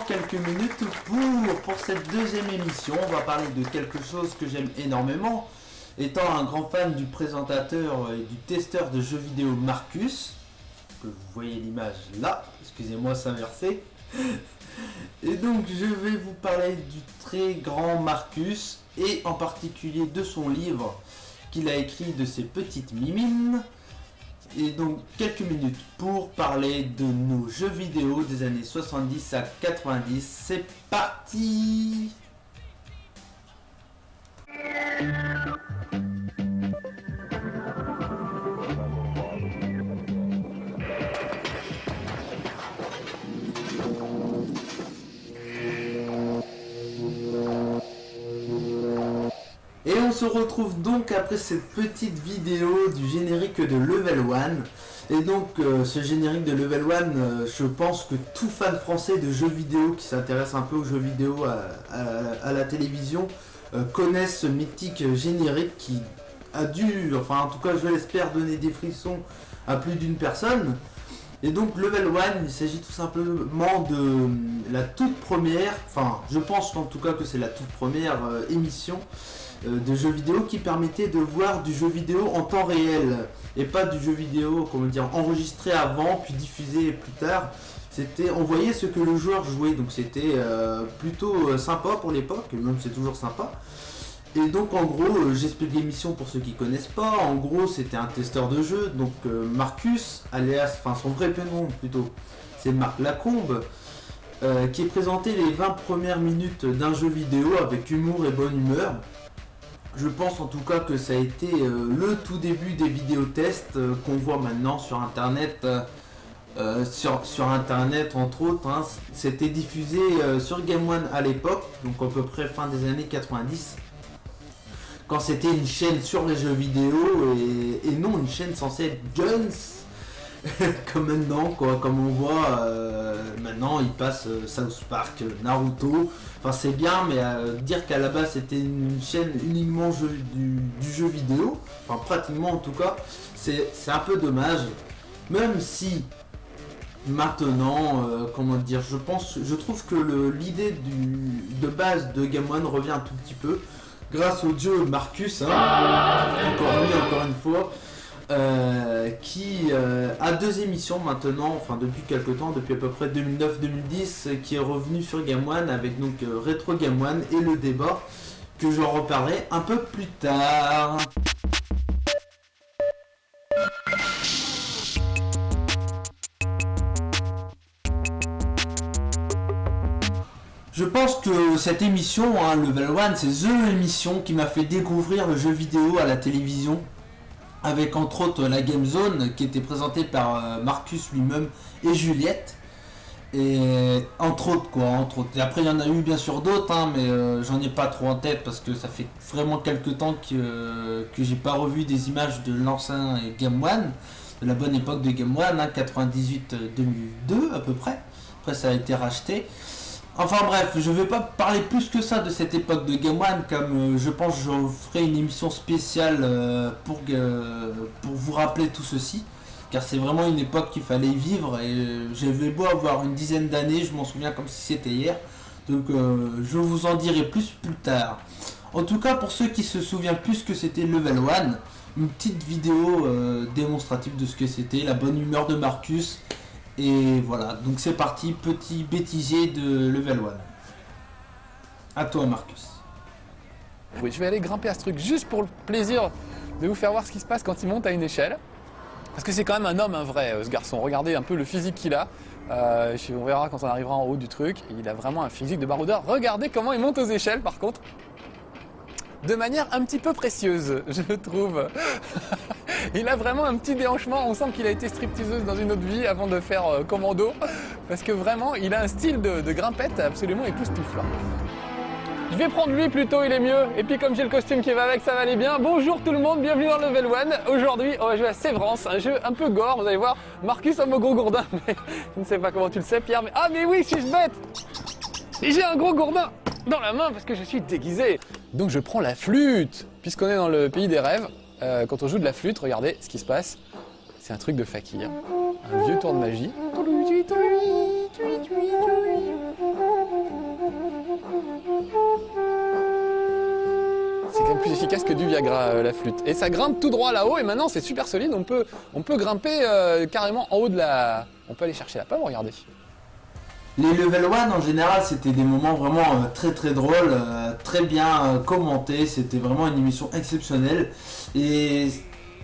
encore quelques minutes pour cette deuxième émission. On va parler de quelque chose que j'aime énormément. Étant un grand fan du présentateur et du testeur de jeux vidéo Marcus, que vous voyez l'image là, excusez-moi, c'est inversé. Et donc je vais vous parler du très grand Marcus et en particulier de son livre qu'il a écrit de ses petites mimines. Et donc quelques minutes pour parler de nos jeux vidéo des années 70 à 90. C'est parti! Et on se retrouve donc après cette petite vidéo du générique de Level 1. Et donc ce générique de Level 1, je pense que tout fan français de jeux vidéo qui s'intéresse un peu aux jeux vidéo à la télévision connaissent ce mythique générique qui a dû, enfin en tout cas je l'espère, donner des frissons à plus d'une personne. Et donc Level 1, il s'agit tout simplement de la toute première, enfin je pense en tout cas que c'est la toute première émission de jeux vidéo qui permettait de voir du jeu vidéo en temps réel et pas du jeu vidéo, comment dire, enregistré avant puis diffusé plus tard. C'était, on voyait ce que le joueur jouait, donc c'était plutôt sympa pour l'époque, même c'est toujours sympa. Et donc en gros, j'explique l'émission pour ceux qui connaissent pas. En gros, c'était un testeur de jeu, donc Marcus, alias, enfin son vrai prénom plutôt, c'est Marc Lacombe, qui présentait les 20 premières minutes d'un jeu vidéo avec humour et bonne humeur. Je pense en tout cas que ça a été le tout début des vidéotests qu'on voit maintenant sur internet, sur internet entre autres. Hein. C'était diffusé sur Game One à l'époque, donc à peu près fin des années 90. Quand c'était une chaîne sur les jeux vidéo et non une chaîne censée être Jones comme maintenant, quoi. Comme on voit maintenant ils passent South Park, Naruto, enfin c'est bien, mais dire qu'à la base c'était une chaîne uniquement du jeu vidéo, enfin pratiquement en tout cas, c'est un peu dommage, même si maintenant, comment dire, je trouve que l'idée de base de Game One revient un tout petit peu grâce au jeu Marcus, hein, encore une fois, qui a deux émissions maintenant, enfin depuis quelques temps, depuis à peu près 2009-2010, qui est revenu sur Game One avec donc Retro Game One et le débat que j'en reparlerai un peu plus tard. Je pense que cette émission, hein, Level 1, c'est THE émission qui m'a fait découvrir le jeu vidéo à la télévision, avec entre autres la Game Zone qui était présentée par Marcus lui-même et Juliette. Et entre autres quoi, entre autres. Et après il y en a eu bien sûr d'autres, hein, mais j'en ai pas trop en tête parce que ça fait vraiment quelques temps que j'ai pas revu des images de l'ancien Game One, de la bonne époque de Game One, hein, 98-2002 à peu près. Après ça a été racheté. Enfin bref, je vais pas parler plus que ça de cette époque de Game One, comme je pense que je ferai une émission spéciale pour vous rappeler tout ceci, car c'est vraiment une époque qu'il fallait vivre et j'avais beau avoir une dizaine d'années, je m'en souviens comme si c'était hier, donc je vous en dirai plus tard. En tout cas, pour ceux qui se souviennent plus que c'était Level 1, une petite vidéo démonstrative de ce que c'était, la bonne humeur de Marcus. Et voilà, donc c'est parti, petit bêtisier de Level 1. À toi Marcus. Oui, je vais aller grimper à ce truc juste pour le plaisir de vous faire voir ce qui se passe quand il monte à une échelle. Parce que c'est quand même un homme, un vrai, ce garçon. Regardez un peu le physique qu'il a. On verra quand on arrivera en haut du truc. Il a vraiment un physique de baroudeur. Regardez comment il monte aux échelles par contre. De manière un petit peu précieuse, je trouve. Il a vraiment un petit déhanchement, on sent qu'il a été stripteaseuse dans une autre vie avant de faire commando. Parce que vraiment, il a un style de grimpette absolument époustouflant. Je vais prendre lui plutôt, il est mieux. Et puis comme j'ai le costume qui va avec, ça va aller bien. Bonjour tout le monde, bienvenue dans Level 1. Aujourd'hui, on va jouer à Sévrance, un jeu un peu gore, vous allez voir. Marcus a mon gros gourdin, mais je ne sais pas comment tu le sais Pierre. Mais... Ah mais oui, suis-je bête? J'ai un gros gourdin dans la main parce que je suis déguisé. Donc je prends la flûte, puisqu'on est dans le pays des rêves. Quand on joue de la flûte, regardez ce qui se passe. C'est un truc de fakir, un vieux tour de magie. plus efficace que du Viagra, la flûte. Et ça grimpe tout droit là-haut, et maintenant c'est super solide, on peut grimper carrément en haut de la... On peut aller chercher la pomme, regardez. Les Level 1 en général c'était des moments vraiment très drôles, très bien commentés, c'était vraiment une émission exceptionnelle. Et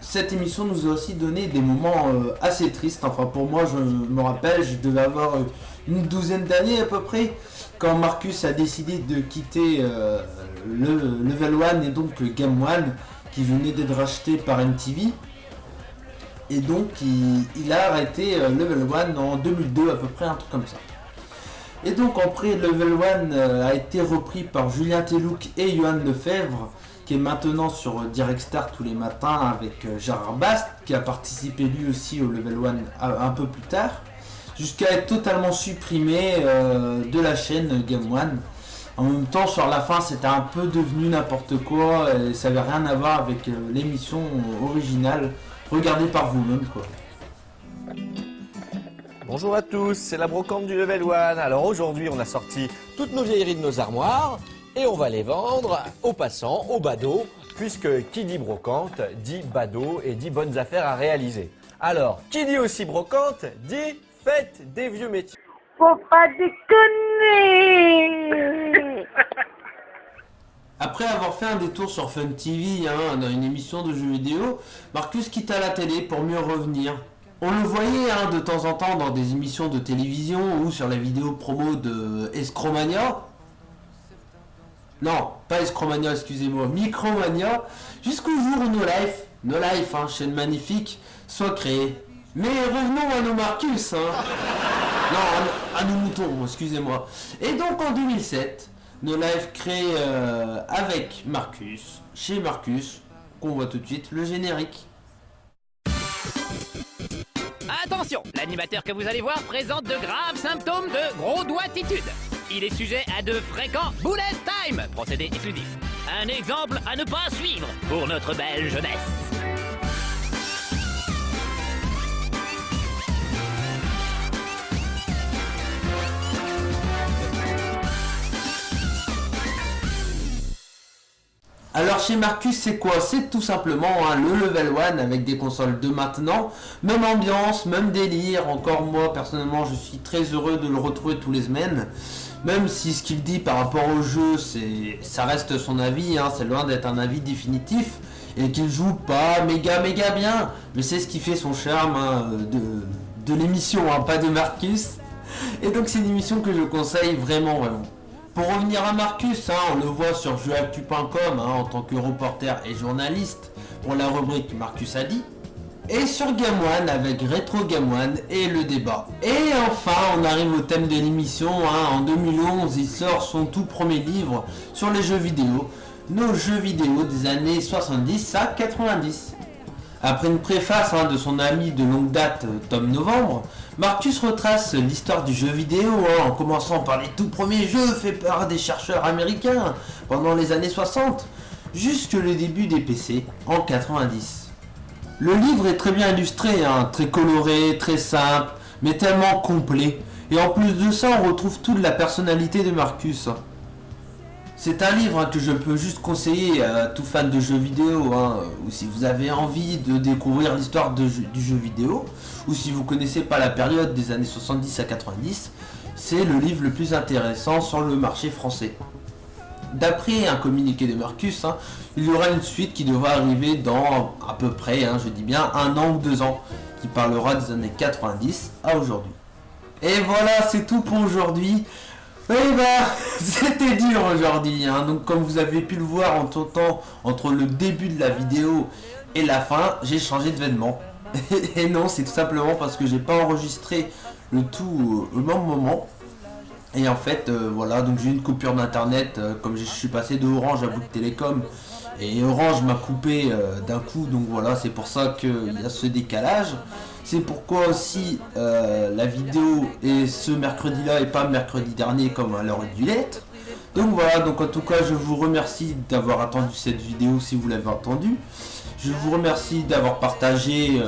cette émission nous a aussi donné des moments assez tristes, enfin pour moi je me rappelle, je devais avoir une douzaine d'années à peu près, quand Marcus a décidé de quitter le Level 1 et donc Game One, qui venait d'être racheté par MTV. Et donc il a arrêté Level 1 en 2002 à peu près, un truc comme ça. Et donc après Level 1 a été repris par Julien Telouk et Johan Lefebvre, qui est maintenant sur Direct Star tous les matins avec Gérard Bast, qui a participé lui aussi au Level 1 un peu plus tard, jusqu'à être totalement supprimé de la chaîne Game One. En même temps, sur la fin, c'était un peu devenu n'importe quoi, et ça n'avait rien à voir avec l'émission originale. Regardez par vous-même, quoi. Bonjour à tous, c'est la brocante du Level 1. Alors aujourd'hui, on a sorti toutes nos vieilleries de nos armoires et on va les vendre aux passants, aux badauds, puisque qui dit brocante dit badaud et dit bonnes affaires à réaliser. Alors, qui dit aussi brocante dit fête des vieux métiers. Faut pas déconner. Après avoir fait un détour sur Fun TV, dans une émission de jeux vidéo, Marcus quitta la télé pour mieux revenir. On le voyait de temps en temps dans des émissions de télévision ou sur la vidéo promo de Escromania. Non, pas Escromania, excusez-moi, Micromania, jusqu'au jour où No Life, chaîne magnifique, soit créée. Mais revenons à nos Marcus, Non, à nos moutons, excusez-moi. Et donc en 2007, No Life crée avec Marcus, chez Marcus, qu'on voit tout de suite, le générique. Attention, l'animateur que vous allez voir présente de graves symptômes de gros doigtitude. Il est sujet à de fréquents bullet time, procédé exclusif. Un exemple à ne pas suivre pour notre belle jeunesse. Alors chez Marcus c'est quoi? C'est tout simplement le Level 1 avec des consoles de maintenant, même ambiance, même délire. Encore moi personnellement je suis très heureux de le retrouver tous les semaines. Même si ce qu'il dit par rapport au jeu, ça reste son avis, c'est loin d'être un avis définitif. Et qu'il joue pas méga bien, mais c'est ce qui fait son charme de l'émission, pas de Marcus. Et donc c'est une émission que je conseille vraiment. Pour revenir à Marcus, on le voit sur jeuxactu.com en tant que reporter et journaliste pour la rubrique Marcus a dit. Et sur Game One avec Retro Game One et le débat. Et enfin, on arrive au thème de l'émission. En 2011, il sort son tout premier livre sur les jeux vidéo. Nos jeux vidéo des années 70 à 90. Après une préface de son ami de longue date, Tom Novembre, Marcus retrace l'histoire du jeu vidéo en commençant par les tout premiers jeux faits par des chercheurs américains pendant les années 60, jusque le début des PC en 90. Le livre est très bien illustré, très coloré, très simple, mais tellement complet. Et en plus de ça, on retrouve toute la personnalité de Marcus. C'est un livre que je peux juste conseiller à tout fan de jeux vidéo, ou si vous avez envie de découvrir l'histoire du jeu vidéo, ou si vous connaissez pas la période des années 70 à 90, c'est le livre le plus intéressant sur le marché français. D'après un communiqué de Marcus, il y aura une suite qui devra arriver dans à peu près, je dis bien 1 an ou 2 ans, qui parlera des années 90 à aujourd'hui. Et voilà, c'est tout pour aujourd'hui. C'était dur aujourd'hui, donc comme vous avez pu le voir entre le début de la vidéo et la fin, j'ai changé de vêtements. Et non, c'est tout simplement parce que j'ai pas enregistré le tout au même moment. Et en fait, voilà, donc j'ai eu une coupure d'internet, comme je suis passé de Orange à Bouygues Télécom, et Orange m'a coupé d'un coup, donc voilà, c'est pour ça qu'il y a ce décalage. C'est pourquoi aussi la vidéo est ce mercredi-là et pas mercredi dernier comme elle aurait dû l'être. Donc voilà, donc en tout cas je vous remercie d'avoir attendu cette vidéo si vous l'avez entendue. Je vous remercie d'avoir partagé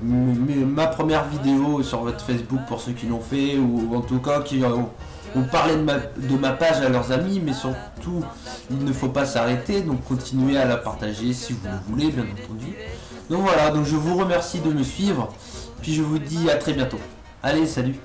ma première vidéo sur votre Facebook pour ceux qui l'ont fait, ou en tout cas qui ont ont parlé de ma page à leurs amis, mais surtout, il ne faut pas s'arrêter, donc continuez à la partager si vous le voulez, bien entendu. Donc voilà, donc je vous remercie de me suivre, puis je vous dis à très bientôt. Allez, salut!